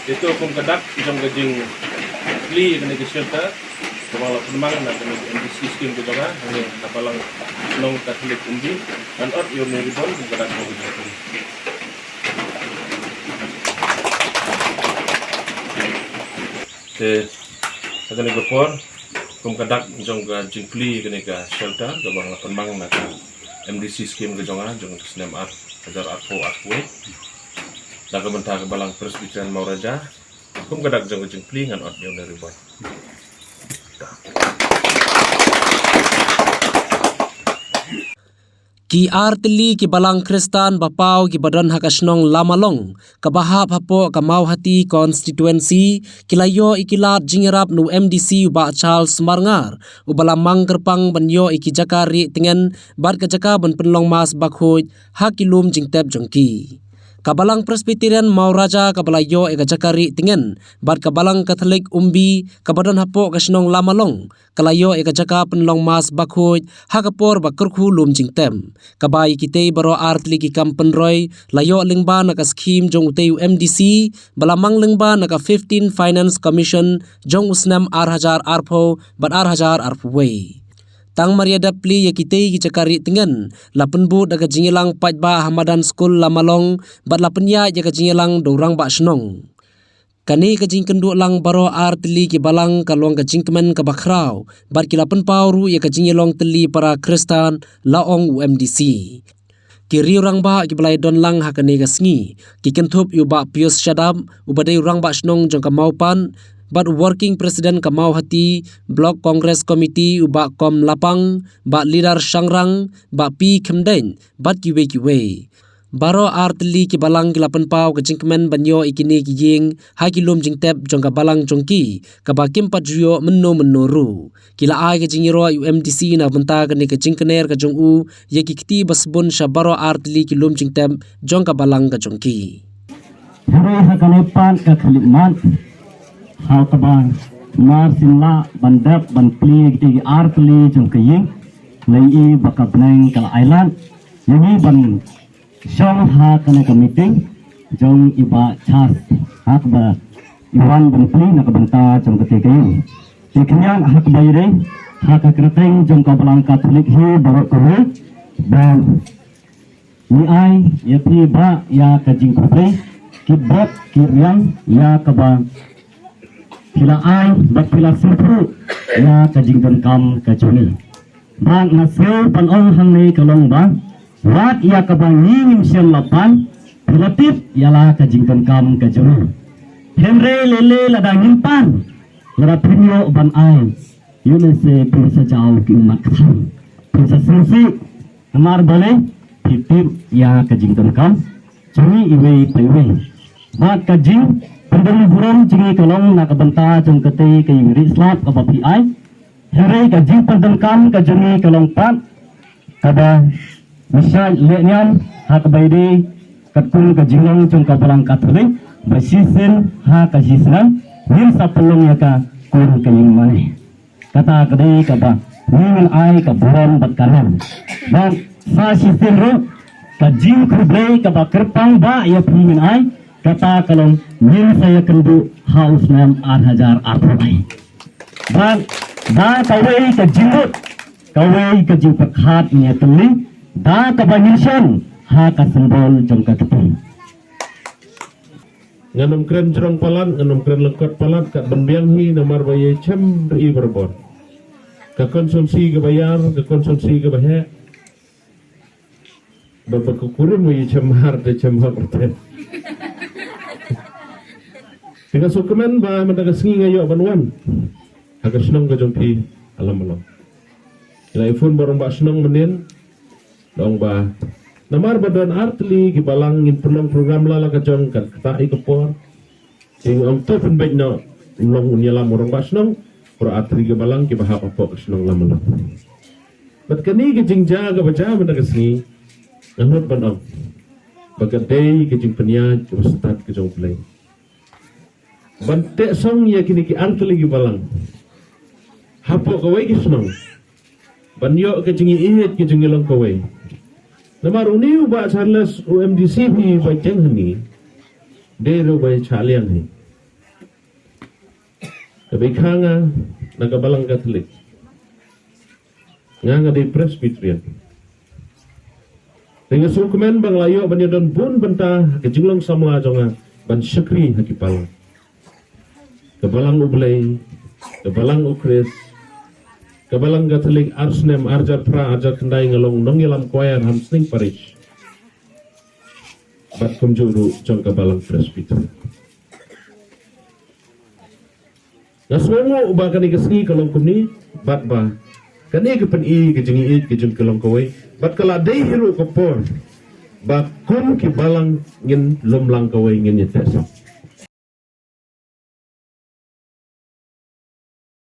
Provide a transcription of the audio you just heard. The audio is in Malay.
Itu pengkedak jong gajing li kena ke shelter kepala penmang na kena MDC scheme ke jaga hanya kapalang nong katolik umbi dan ot yo meribon pengkedak mo gajing kena gopor pengkedak jong gajing li kena ke shelter kepala penmang na MDC scheme ke jaga jong senem art ajar arpo arpwe daga bentah ke balang Presbyterian Mauraja kum gadak jong gajing li ngan ot yo meribon Ki artli ki balang Kristan bapau ki badan hakasnong lamalong kabahap hapo kamau hati constituency kilayo ikilat jingerap nu MDC uba Charles Marngar ubalamang kerpang banyo iki jakari tingen bat kajaka ban penlong mas bakhoy hakilum jingtep jongki kabalang Presbyterian Mauraja kabalayo eka jakari tingen bat kabalang Katolik umbi kabadan hapo kasnong lamalong kalayo eka jaka penlong mas bakhoy hakapor bakurku lum jingtem kabai kitei baro artli ki kampenroy layo lingba naka scheme jong uteu MDC balamang lingba naka 15 Finance Commission jong usnam arhajar arpo bat arhajar arpwe Tang Maria Dapli yakitei ki cakari tengen lapen bu daga jingelang pajba Hamadan School lamalong bat lapenya jaga jingelang dorang ba snong kani ka jingkendu lang baro artli ki balang kalong ka jingkemen ka bakrau bat ki lapen pauru ya ka jingelong teli para Kristan laong UMDC kiri orang ba ki balai don lang hakane ka sngi ki kentup yu ba Pius Shadam ubadai orang ba snong jong ka maupan but working president kamau hati block congress committee uba kom lapang ba leader sangrang ba pi khemden bat kiwe baro artli ki balang gilapan pau ke jingkemen banyo ikini ki ying hakilum jingtep jongka balang jongki ka bakim pajuyo menno ru kila ai ke jingiro UMDC na benta ke ni ke jingkener ke jongu yeki kiti basbun shabaro artli ki lum jingtep jongka balang ke jongki hare hakane pan ka khaliman hal tabang mar sinla bandap ban pli ki artli jong kaying lai bakabneng kala island yangi ban shong ha kana ka meeting jong iba chas hak ba iwan ban pli na ka banta jong ka kaying tiknyang hak bayre hak kreteng jong ka balang Katolik hi barok ko dan ni ai ya pi ba ya ka jing ko kibot kiryang ya ka ba kila ai bat kila sipru ya kajingdan kam kajuni bang nasyo panong hangnei kalong bang wat ya kabang ngingim siyang lapan pilatip yala kajingdan kam kajuni henry lele ladangin pan lada pinyo ban ai yun se pinsa jauh ki makhan pinsa susi amar bale pitip ya kajingdan kam juni iwe paiwe bat kajing Pendeng burung jingi kalong nak benta jong kete ke Ingrid slap ke bapi ai. Here ka jing pendeng kam ka jingi kalong pat kada misal leknian hak baide katkun ka jingong jong ka balang Katolik basisen ha ka jisna nin sa pelong ya ka kun ka ing mane. Kata kade ka ba nin ai ka buron bat kanan. Dan sa sisen ro ka jing kubre ka ba kerpang ba ya pimin ai kata kalau min saya kendu haus nam 8,000 arpai dan da kawai ke jinggut kawai ke jing pakhat nya teli da ka banyisan ha ka sembol jong ka keteng nganum kren cerong palan nganum kren lekot palan ka benbiang hi namar baye chem ri berbon ka konsumsi ke bayar ke konsumsi ke bahe bapak kukurin baye chem har de chem har berten Dengan sukemen ba mendaga sengi ngayo banwan. Agar senang ka jongpi alam malam. Ila iPhone barang ba senang menin dong ba. Namar badan artli gibalang in penong program lala ka jong kan katai kepor. Sing om to pen baik no long unyala morong ba senang ora artli gibalang ki bahap apa senang lam malam. Bat kani ki jingja ga baca mendaga sengi. Anut banong. Bagadai ki jing penya ustad ki jong play. Bantek song ya kini ki artli gi balang hapo kawai ki senang banyo ke jingi ihet ki jingi long kawai namar uni ba Charles UMDC bi ba jeng hani de ro ba chalian ni Tapi kanga nagabalang Katolik. Nga di Presbyterian. Dengan sukumen bang layo banyadon pun benta kejulong samla jonga ban syakri hakipal. Kebalang ublay, kebalang ukris, kebalang Katolik arsnem arjar pra arjar kendai ngelong nongilam choir hamsning parish. Bat kumjuru jong kebalang Presbyterian. Naswango ubakan ikasni kalong kumni bat ba kani kepen i kejengi i kejung kalong kawai bat kala day hero kopor ba kum ki balang ngin lom lang kawai ngin nyetes